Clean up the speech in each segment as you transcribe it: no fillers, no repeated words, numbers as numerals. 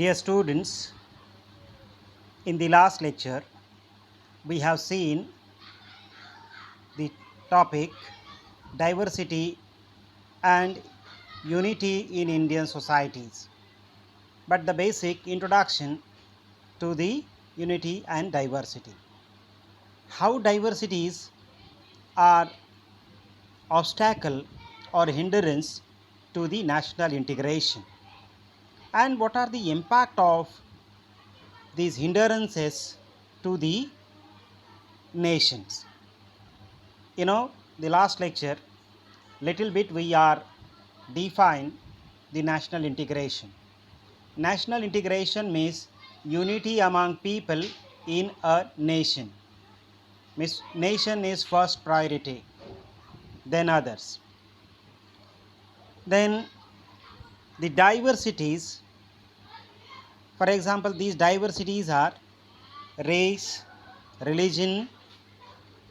Dear students, in the last lecture, we have seen the topic diversity and unity in Indian societies, but the basic introduction to the unity and diversity. How diversities are obstacle or hindrance to the national integration, and what are the impact of these hindrances to the nations. The last lecture, little bit we are define the national integration. National integration means unity among people in a nation. Means nation is first priority, then others. Then the diversities, for example, these diversities are race, religion,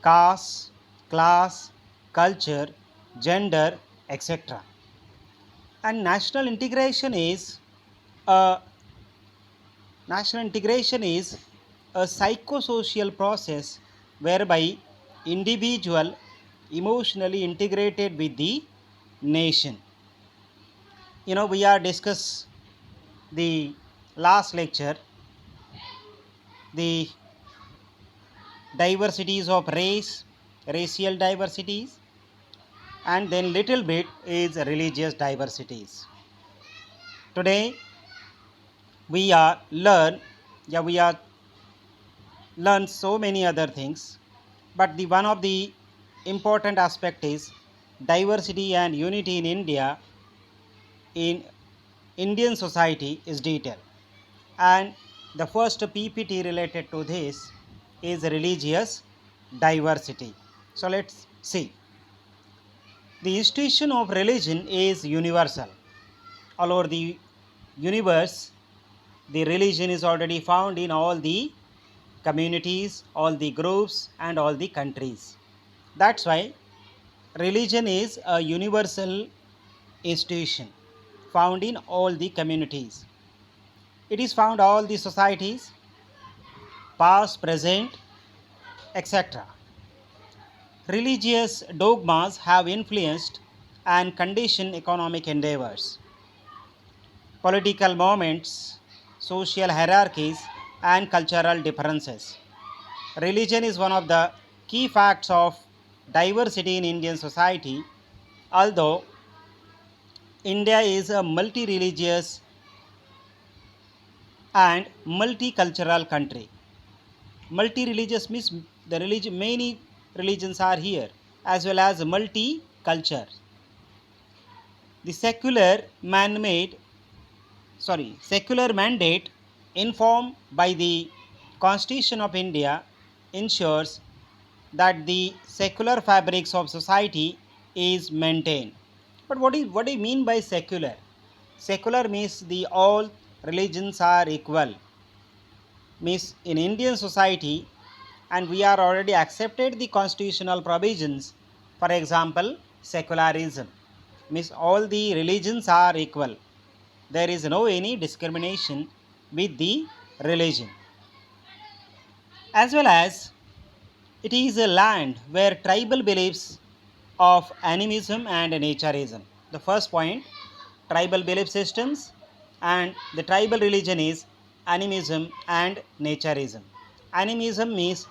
caste, class, culture, gender, etc. And a national integration is a psychosocial process whereby individual emotionally integrated with the nation. We are discuss the last lecture the diversities of race, racial diversities, and then little bit is religious diversities. Today we are learn so many other things, but the one of the important aspect is diversity and unity in India in Indian society is detailed. And the first PPT related to this is religious diversity. So let's see. The institution of religion is universal. All over the universe, the religion is already found in all the communities, all the groups, and all the countries. That's why religion is a universal institution found in all the communities. It is found all the societies, past, present, etc. Religious dogmas have influenced and conditioned economic endeavors, political movements, social hierarchies, and cultural differences. Religion is one of the key facts of diversity in Indian society, although India is a multi religious and multicultural country. Multi religious means many religions are here, as well as multi-culture. The secular mandate informed by the Constitution of India ensures that the secular fabrics of society is maintained. But what do you mean by secular? Secular means the all religions are equal. Means in Indian society, and we are already accepted the constitutional provisions. For example, secularism means all the religions are equal. There is no any discrimination with the religion. As well as it is a land where tribal beliefs of animism and naturism. The first point, tribal belief systems, and the tribal religion is animism and naturism. Animism means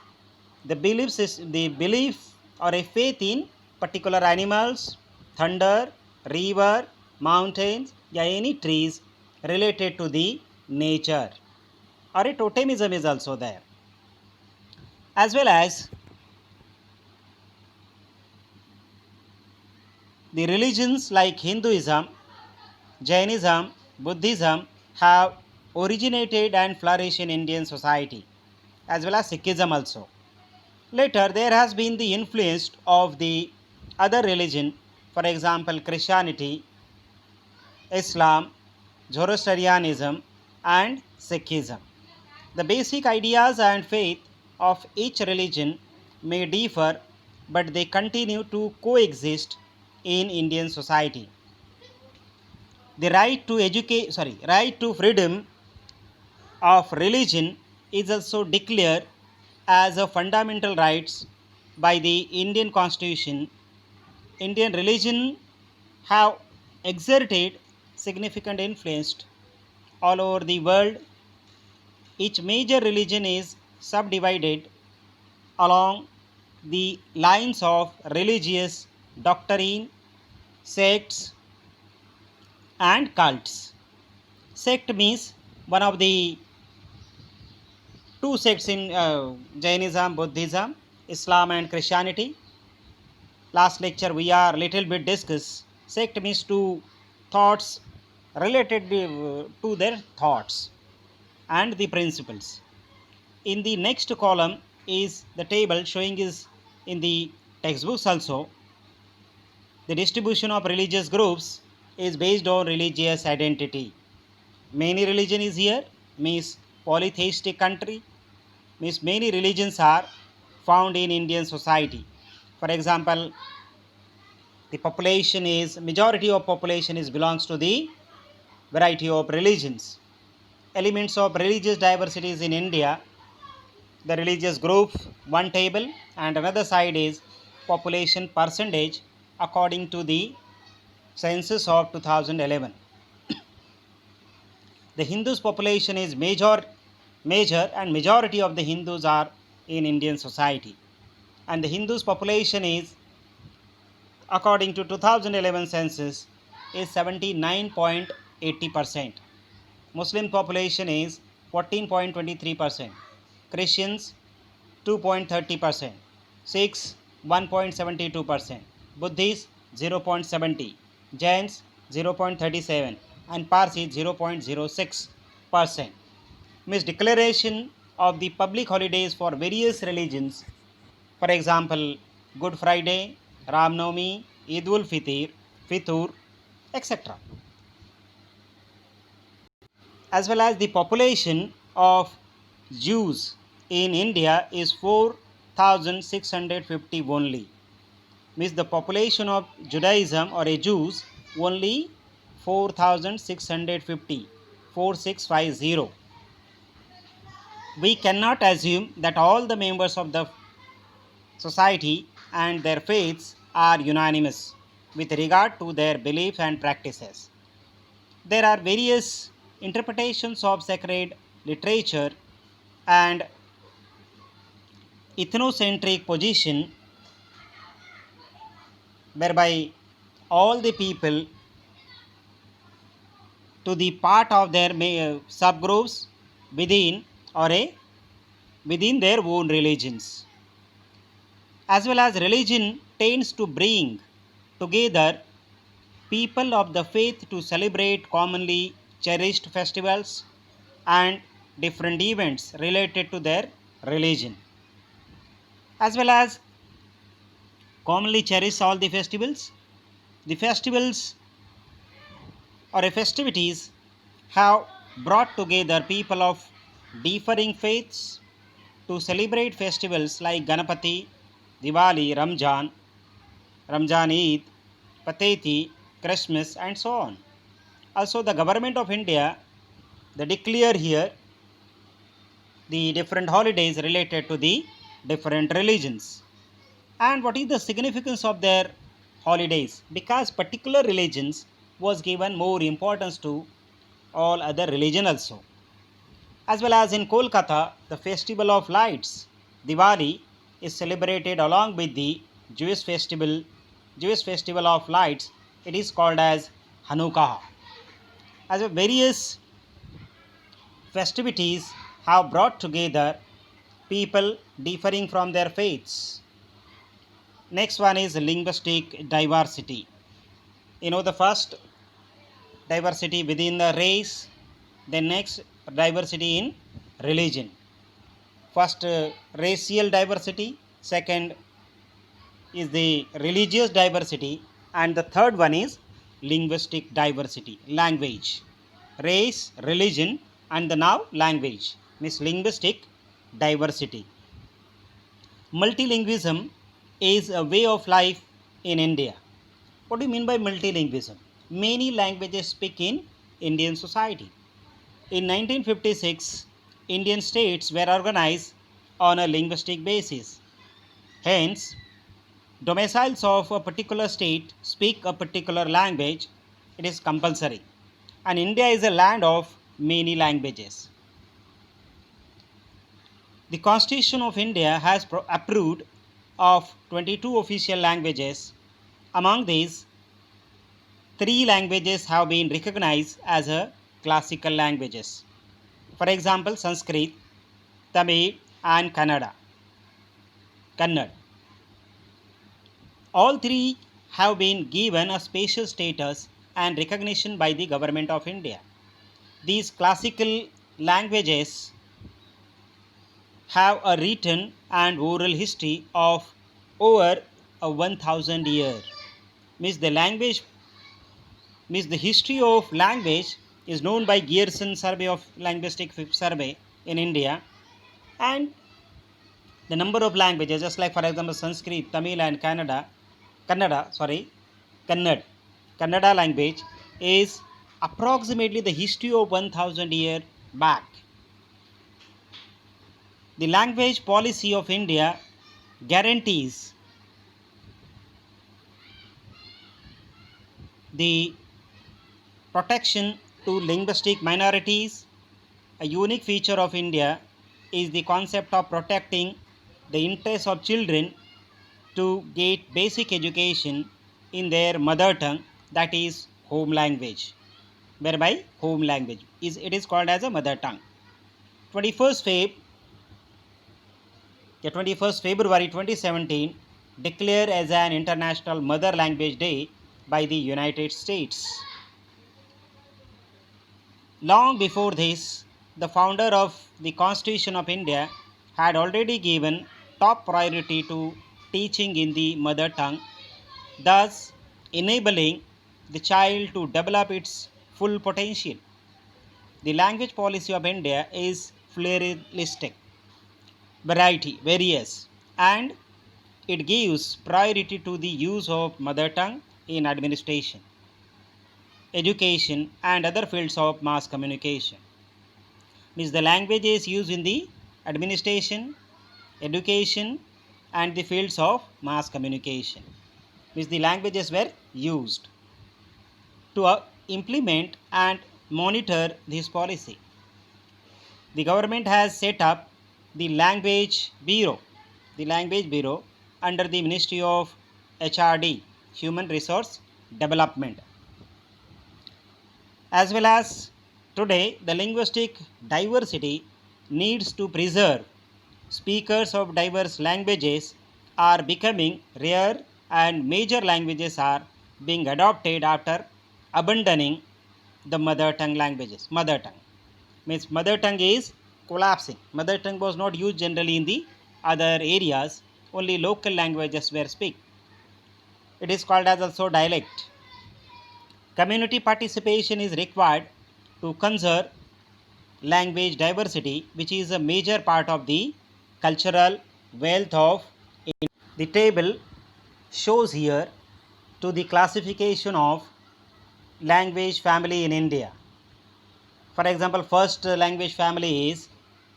the belief or a faith in particular animals, thunder, river, mountains, yeah, any trees related to the nature. Or a totemism is also there. As well as the religions like Hinduism, Jainism, Buddhism have originated and flourished in Indian society, as well as Sikhism also. Later, there has been the influence of the other religion, for example, Christianity, Islam, Zoroastrianism, and Sikhism. The basic ideas and faith of each religion may differ, but they continue to coexist in Indian society. The right to freedom of religion is also declared as a fundamental rights by the Indian Constitution. Indian religion have exerted significant influence all over the world. Each major religion is subdivided along the lines of religious doctrine, sects, and cults. Sect means one of the two sects in Jainism, Buddhism, Islam, and Christianity. Last lecture we are little bit discuss. Sect means two thoughts related to their thoughts and the principles. In the next column is the table showing is in the textbooks also. The distribution of religious groups is based on religious identity. Many religion is here, means polytheistic country, means many religions are found in Indian society. For example, the population is majority of population is belongs to the variety of religions. Elements of religious diversities in India, the religious group, one table, and another side is population percentage according to the census of 2011. The Hindus population is major and majority of the Hindus are in Indian society, and the Hindus population is according to 2011 census is 79.80%. Muslim population is 14.23%, Christians 2.30%, Sikhs 1.72%, Buddhists 0.70, Jains 0.37, and Parsis 0.06%. Means declaration of the public holidays for various religions, for example, Good Friday, Ram Navami, Eid ul Fitr, etc. As well as the population of Jews in India is 4,650 only. Means the population of Judaism or a Jews only 4,650, 4650. We cannot assume that all the members of the society and their faiths are unanimous with regard to their beliefs and practices. There are various interpretations of sacred literature and ethnocentric position whereby all the people to the part of their subgroups within or within their own religions. As well as religion tends to bring together people of the faith to celebrate commonly cherished festivals and different events related to their religion. As well as commonly cherish all the festivals. The festivals or festivities have brought together people of differing faiths to celebrate festivals like Ganapati, Diwali, Ramjan Eid, Pateti, Christmas, and so on. Also, the government of India, they declare here the different holidays related to the different religions. And what is the significance of their holidays? Because particular religions was given more importance to all other religion also. As well as in Kolkata, the festival of lights, Diwali, is celebrated along with the Jewish festival of lights. It is called as Hanukkah. As well, various festivities have brought together people differing from their faiths. Next one is linguistic diversity. The first diversity within the race, then next diversity in religion. First racial diversity, second is the religious diversity, and the third one is linguistic diversity, language. Race, religion, and the now language means linguistic diversity. Multilingualism is a way of life in India. What do you mean by multilingualism? Many languages speak in Indian society. In 1956, Indian states were organized on a linguistic basis. Hence, domiciles of a particular state speak a particular language. It is compulsory. And India is a land of many languages. The Constitution of India has approved of 22 official languages. Among these, 3 languages have been recognized as a classical languages. For example, Sanskrit, Tamil, and Kannada. All 3 have been given a special status and recognition by the Government of India. These classical languages have a written and oral history of over 1000 years. The history of language is known by Gearson Survey of Linguistic Survey in India, and the number of languages, just like for example Sanskrit, Tamil, and Kannada language is approximately the history of 1000 years back. The language policy of India guarantees the protection to linguistic minorities. A unique feature of India is the concept of protecting the interests of children to get basic education in their mother tongue, that is home language, whereby home language is called as a mother tongue. 21st February 2017 declared as an International Mother Language Day by the United States. Long before this, the founder of the Constitution of India had already given top priority to teaching in the mother tongue, thus enabling the child to develop its full potential. The language policy of India is pluralistic, various, and it gives priority to the use of mother tongue in administration, education, and other fields of mass communication. The language is used in the administration, education, and the fields of mass communication. The languages were used to implement and monitor this policy. The government has set up the Language Bureau under the Ministry of HRD, Human Resource Development. As well as today, the linguistic diversity needs to preserve. Speakers of diverse languages are becoming rare, and major languages are being adopted after abandoning the mother tongue languages. Mother tongue is collapsing. Mother tongue was not used generally in the other areas, only local languages were spoken. It is called as also dialect. Community participation is required to conserve language diversity, which is a major part of the cultural wealth of India. The table shows here to the classification of language family in India. For example, first language family is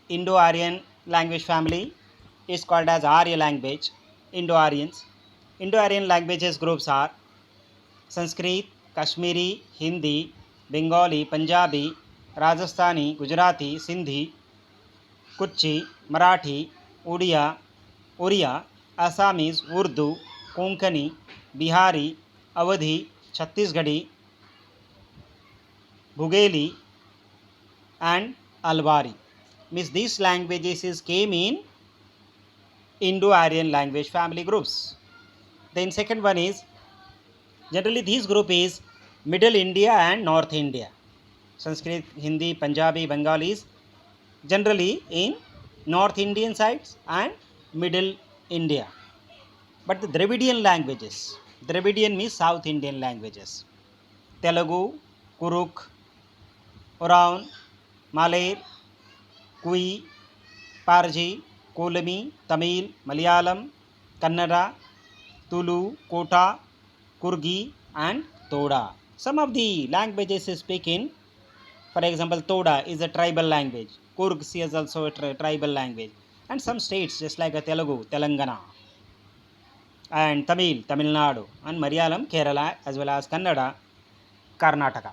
Indo-Aryan language family, is called as Arya language, Indo-Aryans. Indo-Aryan languages groups are Sanskrit, Kashmiri, Hindi, Bengali, Punjabi, Rajasthani, Gujarati, Sindhi, Kutchi, Marathi, Oriya, Assamese, Urdu, Konkani, Bihari, Awadhi, Chhattisgarhi, Bugheli, and Alwari. These languages came in Indo-Aryan language family groups. Then second one is, generally this group is Middle India and North India. Sanskrit, Hindi, Punjabi, Bengali is generally in North Indian sides and Middle India. But the Dravidian languages, Dravidian means South Indian languages, Telugu, Kuruk, Oraon, Malay, Kui, Parji, Kolami, Tamil, Malayalam, Kannada, Tulu, Kota, Kurgi, and Toda. Some of the languages spoken, for example, Toda is a tribal language. Kurg is also a tribal language. And some states just like Telugu, Telangana, and Tamil, Tamil Nadu, and Malayalam, Kerala, as well as Kannada, Karnataka.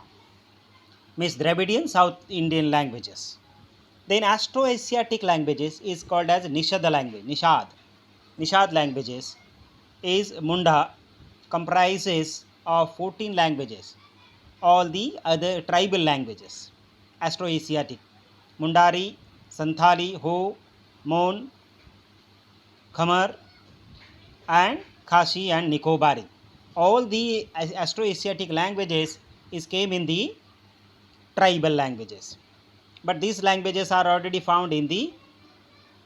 Means Dravidian South Indian languages. Then Astro-Asiatic languages is called as Nishad language. Nishad languages is Munda, comprises of 14 languages. All the other tribal languages. Astro-Asiatic. Mundari, Santhali, Ho, Mon, Khamar, and Khashi and Nikobari. All the Astro-Asiatic languages is came in the tribal languages. But these languages are already found in the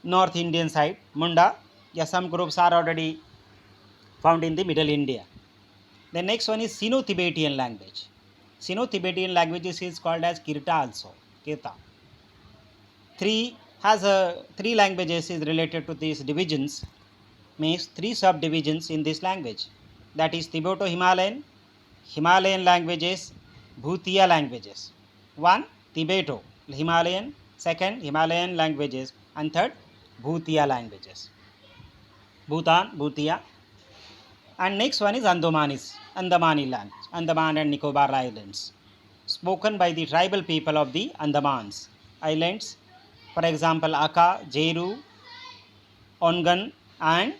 North Indian side, Munda. Yeah, some groups are already found in the Middle India. The next one is Sino-Tibetan language. Sino-Tibetan languages is called as Kirta also. Kirta. Three languages is related to these divisions. Means three subdivisions in this language. That is Tibeto-Himalayan, Himalayan languages, Bhutiya languages. One, Tibeto, Himalayan. Second, Himalayan languages. And third, Bhutiya languages. Bhutan, Bhutiya. And next one is Andamani language, Andaman and Nicobar Islands, spoken by the tribal people of the Andamans Islands. For example, Aka, Jeru, Ongan, and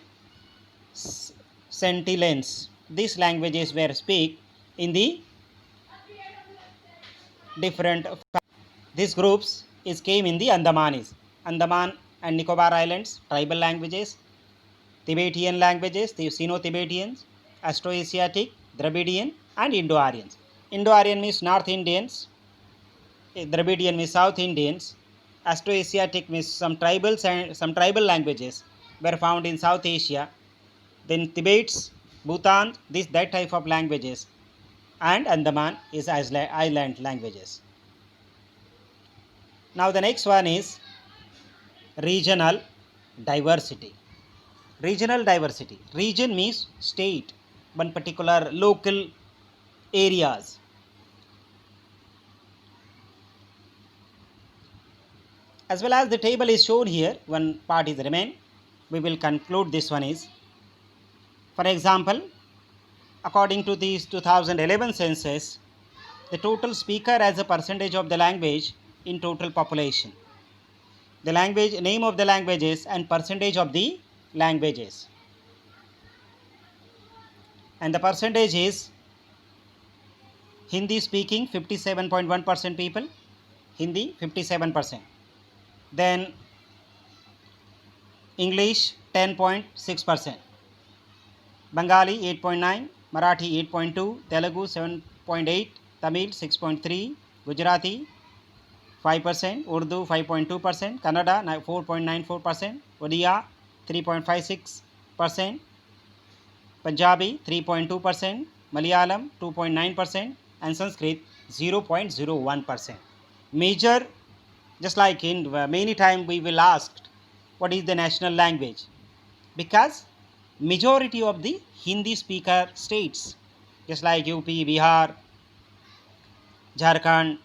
Sentinels. These languages were speak in the different. These groups is came in the Andaman and Nicobar Islands, tribal languages, Tibetan languages, the Sino-Tibetans, Astro-Asiatic, Dravidian, and Indo-Aryans. Indo-Aryan means North Indians, Dravidian means South Indians, Astro-Asiatic means some tribal languages were found in South Asia. Then Tibet's, Bhutan, that type of languages, and Andaman is island languages. Now the next one is regional diversity. Regional diversity. Region means state, one particular local areas. As well as the table is shown here, one part is remain. We will conclude this one is. For example, according to this 2011 census, the total speaker as a percentage of the language in total population. The language, name of the languages and percentage of the languages. And the percentage is Hindi speaking 57.1% people, Hindi 57%. Then English 10.6%, Bengali 8.9%, Marathi 8.2%, Telugu 7.8%, Tamil 6.3%, Gujarati 5%, Urdu 5.2%, Kannada 4.94%, Odia 3.56%, Punjabi 3.2%, Malayalam 2.9%, and Sanskrit 0.01%. Major, just like in many times we will ask what is the national language, because majority of the Hindi speaker states, just like UP, Bihar, Jharkhand,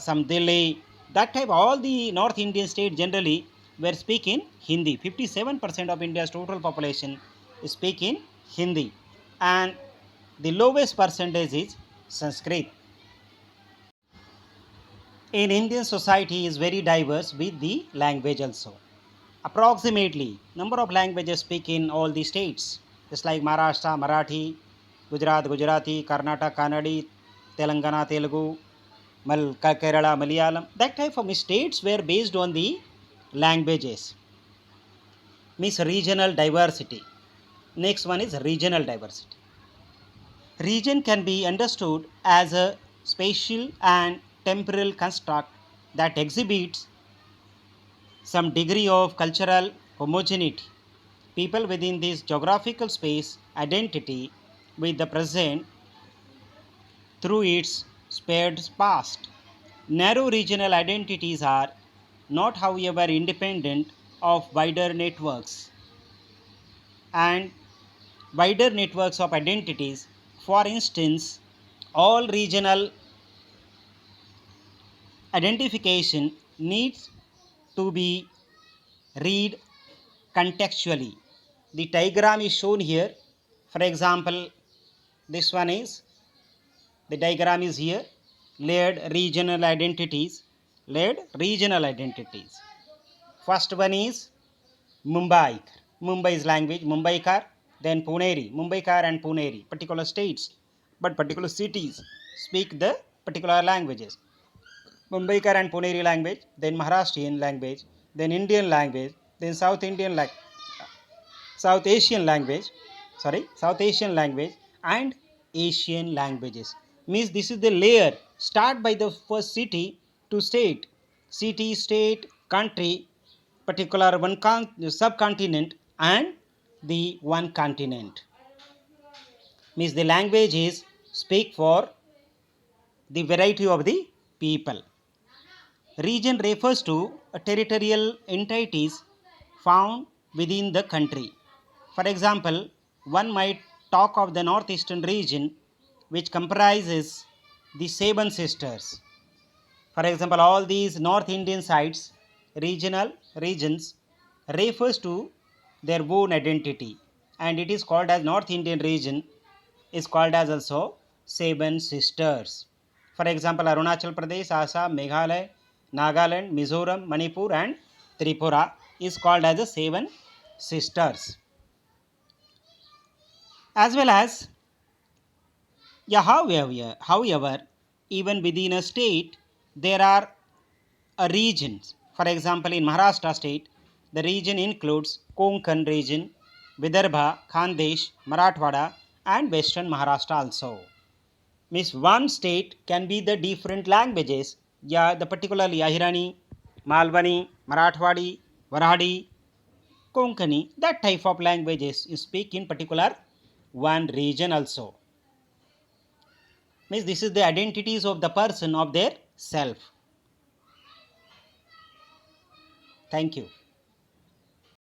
some Delhi, that type, all the North Indian states generally were speaking Hindi. 57% of India's total population is speaking Hindi, and the lowest percentage is Sanskrit. In Indian society is very diverse with the language also. Approximately number of languages speak in all the states, just like Maharashtra, Marathi, Gujarat, Gujarati, Karnataka, Kannadi, Telangana, Telugu, Kerala, Malayalam. That type of states were based on the languages. Means regional diversity. Next one is regional diversity. Region can be understood as a spatial and temporal construct that exhibits some degree of cultural homogeneity. People within this geographical space identity with the present through its spared past. Narrow regional identities are not, however, independent of wider networks and wider networks of identities. For instance, all regional identification needs to be read contextually. The diagram is shown here. For example, this one is, the diagram is here, layered regional identities. Layered regional identities. First one is Mumbai. Mumbai's language, Mumbaikar, then Puneri. Mumbaikar and Puneri, particular states, but particular cities speak the particular languages. Mumbaikar and Puneri language, then Maharashtrian language, then Indian language, then South Asian language, South Asian language, and Asian languages. Means this is the layer. Start by the first city to state, city, state, country, particular one subcontinent, and the one continent. Means the language is speak for the variety of the people. Region refers to territorial entities found within the country. For example, one might talk of the northeastern region, which comprises the Seven Sisters. For example, all these North Indian sites, regions, refers to their own identity, and it is called as North Indian region is called as also Seven Sisters. For example, Arunachal Pradesh, Assam, Meghalaya, Nagaland, Mizoram, Manipur, and Tripura is called as the Seven Sisters. As well as, however, even within a state, there are regions. For example, in Maharashtra state, the region includes Konkan region, Vidarbha, Khandesh, Marathwada, and Western Maharashtra also. Means one state can be the different languages. Yeah, the particularly Ahirani, Malwani, Marathwadi, Varhadi, Konkani, that type of languages you speak in particular one region also. Means this is the identities of the person of their self. Thank you.